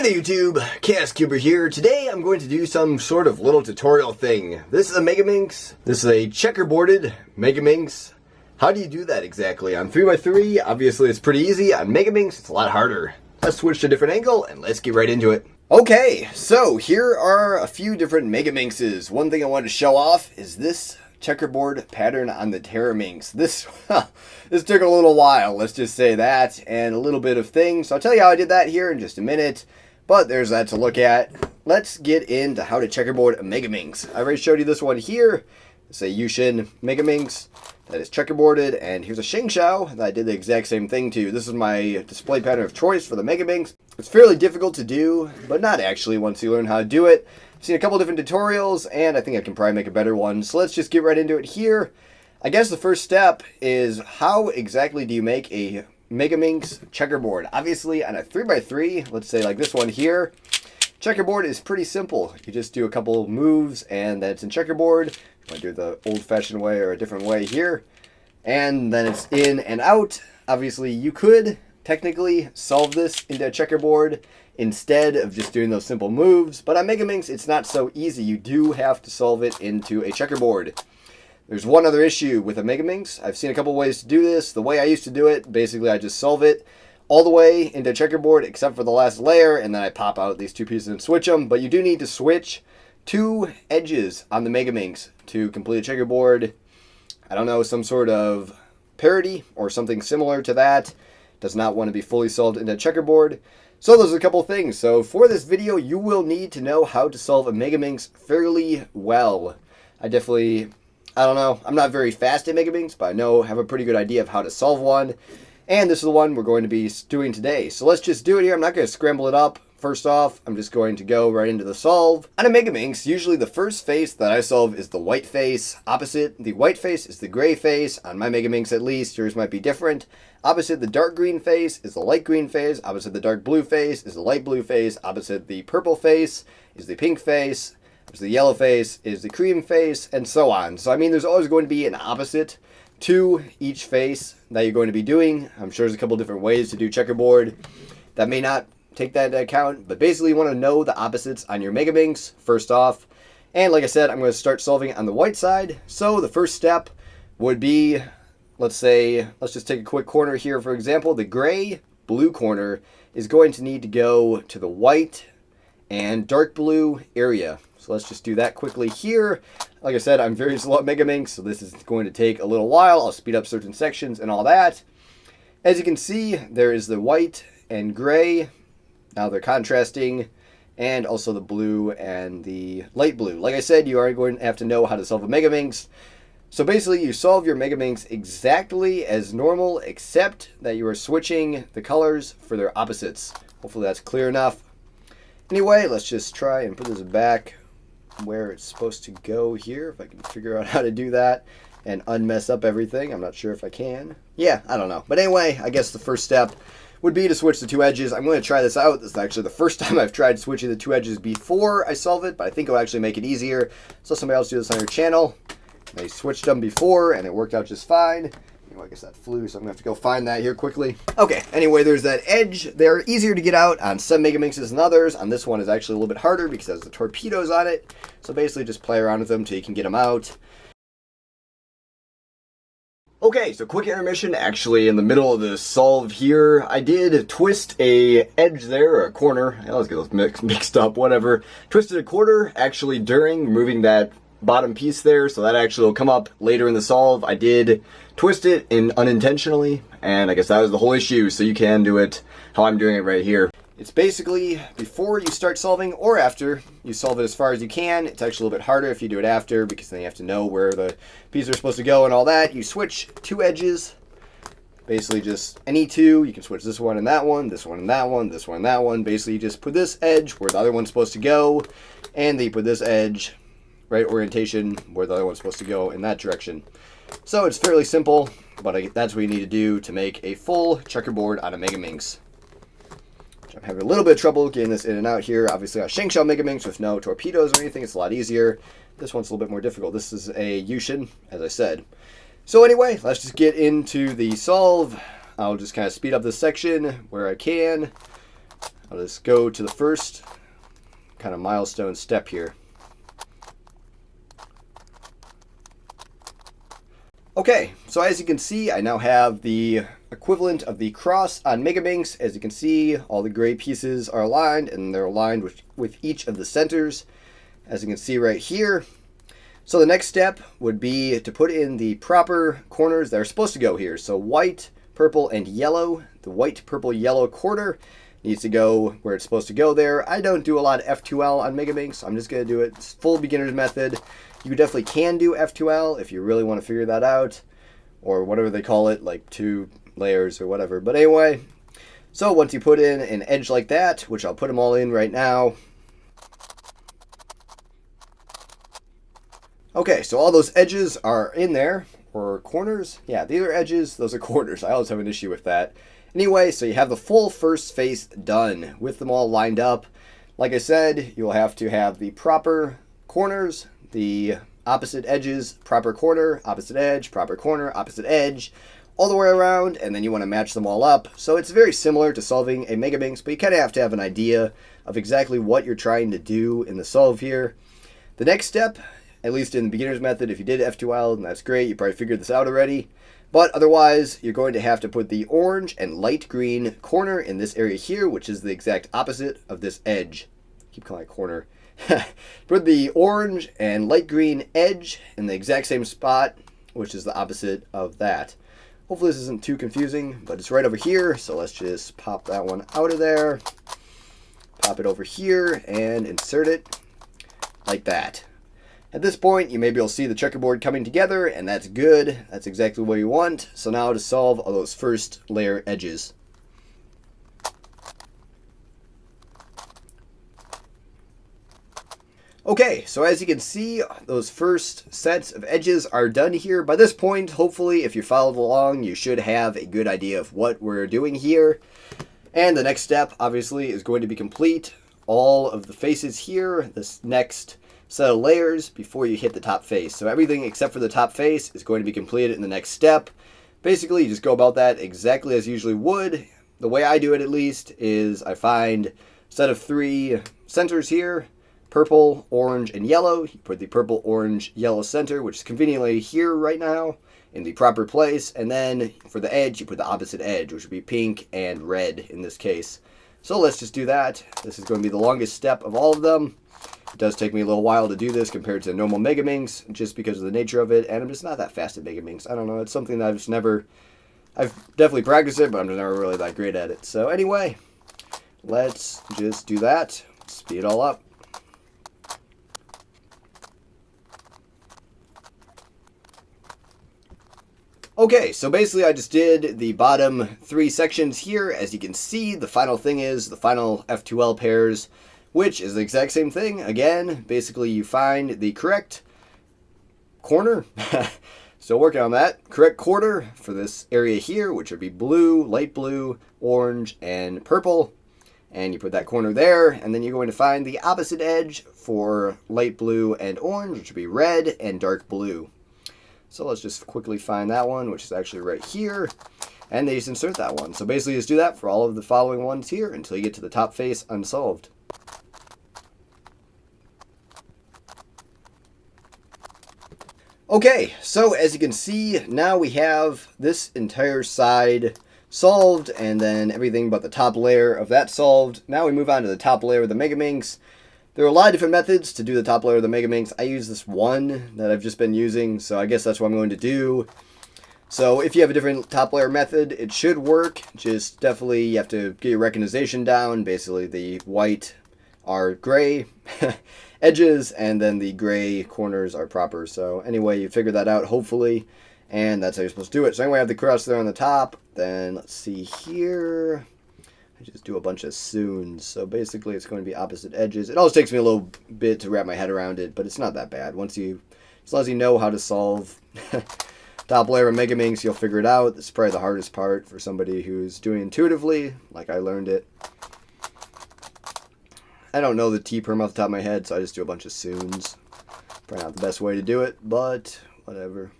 Hey there YouTube, Chaos Cuber here. Today I'm going to do some sort of little tutorial thing. This is a Megaminx. This is a checkerboarded Megaminx. How do you do that exactly? On 3x3, obviously it's pretty easy. On Megaminx, it's a lot harder. Let's switch to a different angle and let's get right into it. Okay, so here are a few different Megaminxes. One thing I wanted to show off is this checkerboard pattern on the Teraminx. This took a little while, let's just say that, and a little bit of things. So I'll tell you how I did that here in just a minute, but there's that to look at. Let's get into how to checkerboard a Megaminx. I already showed you this one here. It's a Yushin Megaminx that is checkerboarded, and here's a Shengshao that I did the exact same thing to. This is my display pattern of choice for the Megaminx. It's fairly difficult to do, but not actually once you learn how to do it. I've seen a couple different tutorials, and I think I can probably make a better one. So let's just get right into it here. I guess the first step is how exactly do you make a Megaminx checkerboard? Obviously, on a 3x3, let's say like this one here, checkerboard is pretty simple. You just do a couple moves, and that's in checkerboard. You want to do it the old-fashioned way or a different way here. And then it's in and out. Obviously, you could technically solve this into a checkerboard instead of just doing those simple moves, but on Megaminx it's not so easy. You do have to solve it into a checkerboard. There's one other issue with a Megaminx. I've seen a couple ways to do this. The way I used to do it, basically I just solve it all the way into a checkerboard except for the last layer, and then I pop out these two pieces and switch them. But you do need to switch two edges on the Megaminx to complete a checkerboard. I don't know, some sort of parity or something similar to that. Does not want to be fully solved into a checkerboard. So those are a couple things. So for this video, you will need to know how to solve a Megaminx fairly well. I don't know, I'm not very fast at Megaminx, but I have a pretty good idea of how to solve one. And this is the one we're going to be doing today. So let's just do it here. I'm not going to scramble it up. First off, I'm just going to go right into the solve. On a Megaminx, usually the first face that I solve is the white face. Opposite the white face is the gray face. On my Megaminx at least, yours might be different. Opposite the dark green face is the light green face. Opposite the dark blue face is the light blue face. Opposite the purple face is the pink face. Opposite the yellow face is the cream face, and so on. So I mean, there's always going to be an opposite to each face that you're going to be doing. I'm sure there's a couple different ways to do checkerboard that may not take that into account, but basically you want to know the opposites on your Megaminx first off. And like I said, I'm going to start solving on the white side. So the first step would be, let's just take a quick corner here. For example, the gray blue corner is going to need to go to the white and dark blue area. So let's just do that quickly here. Like I said, I'm very slow at Megaminx, so this is going to take a little while. I'll speed up certain sections and all that. As you can see, there is the white and gray. Now they're contrasting, and also the blue and the light blue. Like I said, you are going to have to know how to solve a Megaminx. So basically, you solve your Megaminx exactly as normal, except that you are switching the colors for their opposites. Hopefully that's clear enough. Anyway, let's just try and put this back where it's supposed to go here, if I can figure out how to do that and unmess up everything. I'm not sure if I can. Yeah, I don't know. But anyway, I guess the first step would be to switch the two edges. I'm going to try this out. This is actually the first time I've tried switching the two edges before I solve it, but I think it'll actually make it easier. So somebody else do this on your channel. They switched them before, and it worked out just fine. I guess that flew, so I'm going to have to go find that here quickly. Okay, anyway, there's that edge. They're easier to get out on some Megaminxes than others. On this one is actually a little bit harder because it has the torpedoes on it. So basically just play around with them until you can get them out. Okay, so quick intermission. Actually, in the middle of the solve here, I did twist a edge there, or a corner. I always get those mixed up, whatever. Twisted a quarter, actually, during removing that bottom piece there, so that actually will come up later in the solve. I did twist it unintentionally, and I guess that was the whole issue, so you can do it how I'm doing it right here. It's basically before you start solving or after you solve it as far as you can. It's actually a little bit harder if you do it after, because then you have to know where the pieces are supposed to go and all that. You switch two edges, basically just any two. You can switch this one and that one, this one and that one, this one and that one. Basically you just put this edge where the other one's supposed to go, and then you put this edge right orientation where the other one's supposed to go in that direction. So it's fairly simple, but that's what you need to do to make a full checkerboard on a Megaminx. I'm having a little bit of trouble getting this in and out here. Obviously, a Shengshao Megaminx with no torpedoes or anything, it's a lot easier. This one's a little bit more difficult. This is a Yushin, as I said. So anyway, let's just get into the solve. I'll just kind of speed up this section where I can. I'll just go to the first kind of milestone step here. Okay, so as you can see, I now have the equivalent of the cross on Megaminx. As you can see, all the gray pieces are aligned, and they're aligned with each of the centers, as you can see right here. So the next step would be to put in the proper corners that are supposed to go here. So white, purple, and yellow. The white, purple, yellow corner needs to go where it's supposed to go there. I don't do a lot of F2l on Megaminx. I'm just going to do it full beginner's method. You definitely can do F2l if you really want to figure that out, or whatever they call it, like 2 layers or whatever. But anyway, so once you put in an edge like that, which I'll put them all in right now. Okay, so all those edges are in there, or corners. Yeah, these are edges, those are corners. I always have an issue with that. Anyway, so you have the full first face done with them all lined up. Like I said, you'll have to have the proper corners, the opposite edges, proper corner, opposite edge, proper corner, opposite edge, all the way around, and then you want to match them all up. So it's very similar to solving a Megaminx, but you kind of have to have an idea of exactly what you're trying to do in the solve here. The next step, at least in the beginner's method, if you did F2l, then that's great, you probably figured this out already. But otherwise, you're going to have to put the orange and light green corner in this area here, which is the exact opposite of this edge. I keep calling it corner. Put the orange and light green edge in the exact same spot, which is the opposite of that. Hopefully this isn't too confusing, but it's right over here, so let's just pop that one out of there. Pop it over here and insert it like that. At this point, you may be able to see the checkerboard coming together, and that's good. That's exactly what you want. So now to solve all those first layer edges. Okay, so as you can see, those first sets of edges are done here. By this point, hopefully, if you followed along, you should have a good idea of what we're doing here. And the next step, obviously, is going to be complete all of the faces here, this next set of layers before you hit the top face. So everything except for the top face is going to be completed in the next step. Basically, you just go about that exactly as you usually would. The way I do it, at least, is I find a set of 3 centers here. Purple, orange, and yellow. You put the purple, orange, yellow center, which is conveniently here right now in the proper place. And then for the edge, you put the opposite edge, which would be pink and red in this case. So let's just do that. This is going to be the longest step of all of them. It does take me a little while to do this compared to normal Megaminx, just because of the nature of it. And I'm just not that fast at Megaminx. I don't know. It's something that I've definitely practiced it, but I'm just never really that great at it. So anyway, let's just do that. Speed it all up. Okay, so basically I just did the bottom 3 sections here. As you can see, the final thing is the final F2l pairs, which is the exact same thing. Again, basically you find the correct corner. Still working on that. Correct corner for this area here, which would be blue, light blue, orange, and purple. And you put that corner there, and then you're going to find the opposite edge for light blue and orange, which would be red and dark blue. So let's just quickly find that one, which is actually right here, and then just insert that one. So basically just do that for all of the following ones here until you get to the top face unsolved. Okay, so as you can see, now we have this entire side solved, and then everything but the top layer of that solved. Now we move on to the top layer of the Megaminx. There are a lot of different methods to do the top layer of the Megaminx. I use this one that I've just been using, so I guess that's what I'm going to do. So if you have a different top layer method, it should work. Just definitely you have to get your recognition down. Basically the white are gray edges, and then the gray corners are proper. So anyway, you figure that out hopefully, and that's how you're supposed to do it. So anyway, I have the cross there on the top. Then let's see here. I just do a bunch of soons. So basically it's going to be opposite edges. It always takes me a little bit to wrap my head around it, but it's not that bad. As long as you know how to solve top layer of Megaminx, you'll figure it out. It's probably the hardest part for somebody who's doing intuitively, like I learned it. I don't know the T-perm off the top of my head, so I just do a bunch of soons. Probably not the best way to do it, but whatever.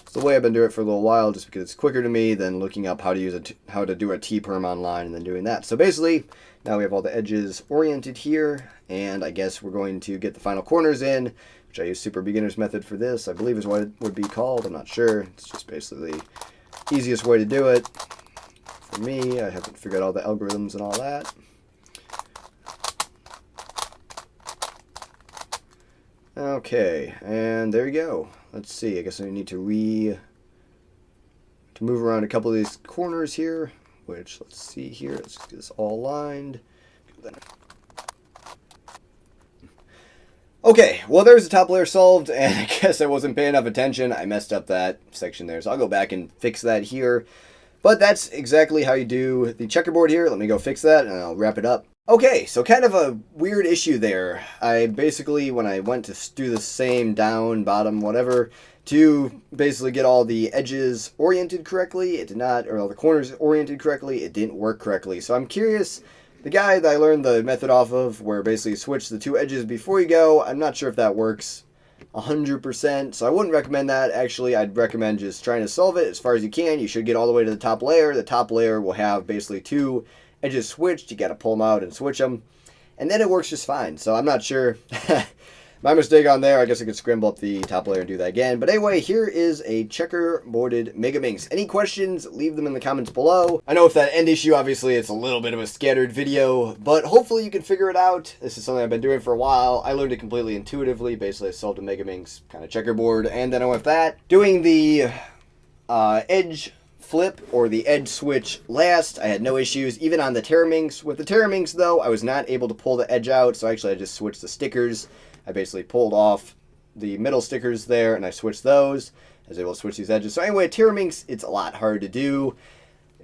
It's the way I've been doing it for a little while, just because it's quicker to me than looking up how to use how to do a T-perm online and then doing that. So basically, now we have all the edges oriented here, and I guess we're going to get the final corners in, which I use super beginner's method for this, I believe is what it would be called. I'm not sure. It's just basically the easiest way to do it. For me, I haven't figured out all the algorithms and all that. Okay, and there you go. Let's see, I guess I need to move around a couple of these corners here, which, let's see here, let's get this all aligned. Okay, well there's the top layer solved, and I guess I wasn't paying enough attention. I messed up that section there, so I'll go back and fix that here. But that's exactly how you do the checkerboard here. Let me go fix that, and I'll wrap it up. Okay, so kind of a weird issue there. I basically, when I went to do the same down, bottom, whatever, to basically get all the edges oriented correctly, it did not, or all the corners oriented correctly, it didn't work correctly. So I'm curious, the guy that I learned the method off of, where basically you switch the two edges before you go, I'm not sure if that works 100%, so I wouldn't recommend that. Actually, I'd recommend just trying to solve it as far as you can. You should get all the way to the top layer. The top layer will have basically two edges switched. You got to pull them out and switch them, and then it works just fine. So I'm not sure. My mistake on there. I guess I could scramble up the top layer and do that again. But anyway, here is a checkerboarded Megaminx. Any questions, leave them in the comments below. I know with that end issue, obviously it's a little bit of a scattered video, but hopefully you can figure it out. This is something I've been doing for a while. I learned it completely intuitively. Basically, I solved a Megaminx kind of checkerboard, and then I went with that. Doing the edge flip or the edge switch last, I had no issues, even on the Teraminx. With the Teraminx, though, I was not able to pull the edge out, so actually I just switched the stickers. I basically pulled off the middle stickers there, and I switched those. I was able to switch these edges. So anyway, Teraminx, it's a lot hard to do.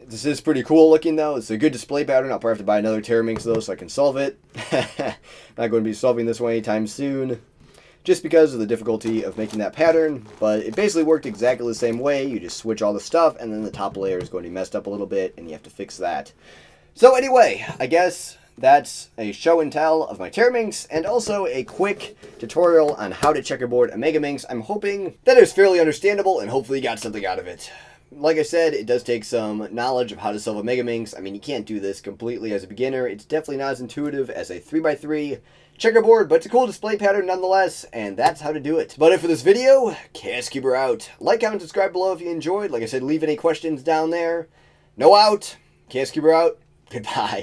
This is pretty cool looking, though. It's a good display pattern. I'll probably have to buy another Teraminx, though, so I can solve it. Not going to be solving this one anytime soon, just because of the difficulty of making that pattern. But it basically worked exactly the same way. You just switch all the stuff, and then the top layer is going to be messed up a little bit, and you have to fix that. So anyway, I guess that's a show and tell of my Teraminx, and also a quick tutorial on how to checkerboard a Megaminx. I'm hoping that it was fairly understandable, and hopefully you got something out of it. Like I said, it does take some knowledge of how to solve a Megaminx. I mean, you can't do this completely as a beginner. It's definitely not as intuitive as a 3x3 checkerboard, but it's a cool display pattern nonetheless, and that's how to do it. But for this video, Checkerboard out. Like, comment, subscribe below if you enjoyed. Like I said, leave any questions down there. No out. Checkerboard out. Goodbye.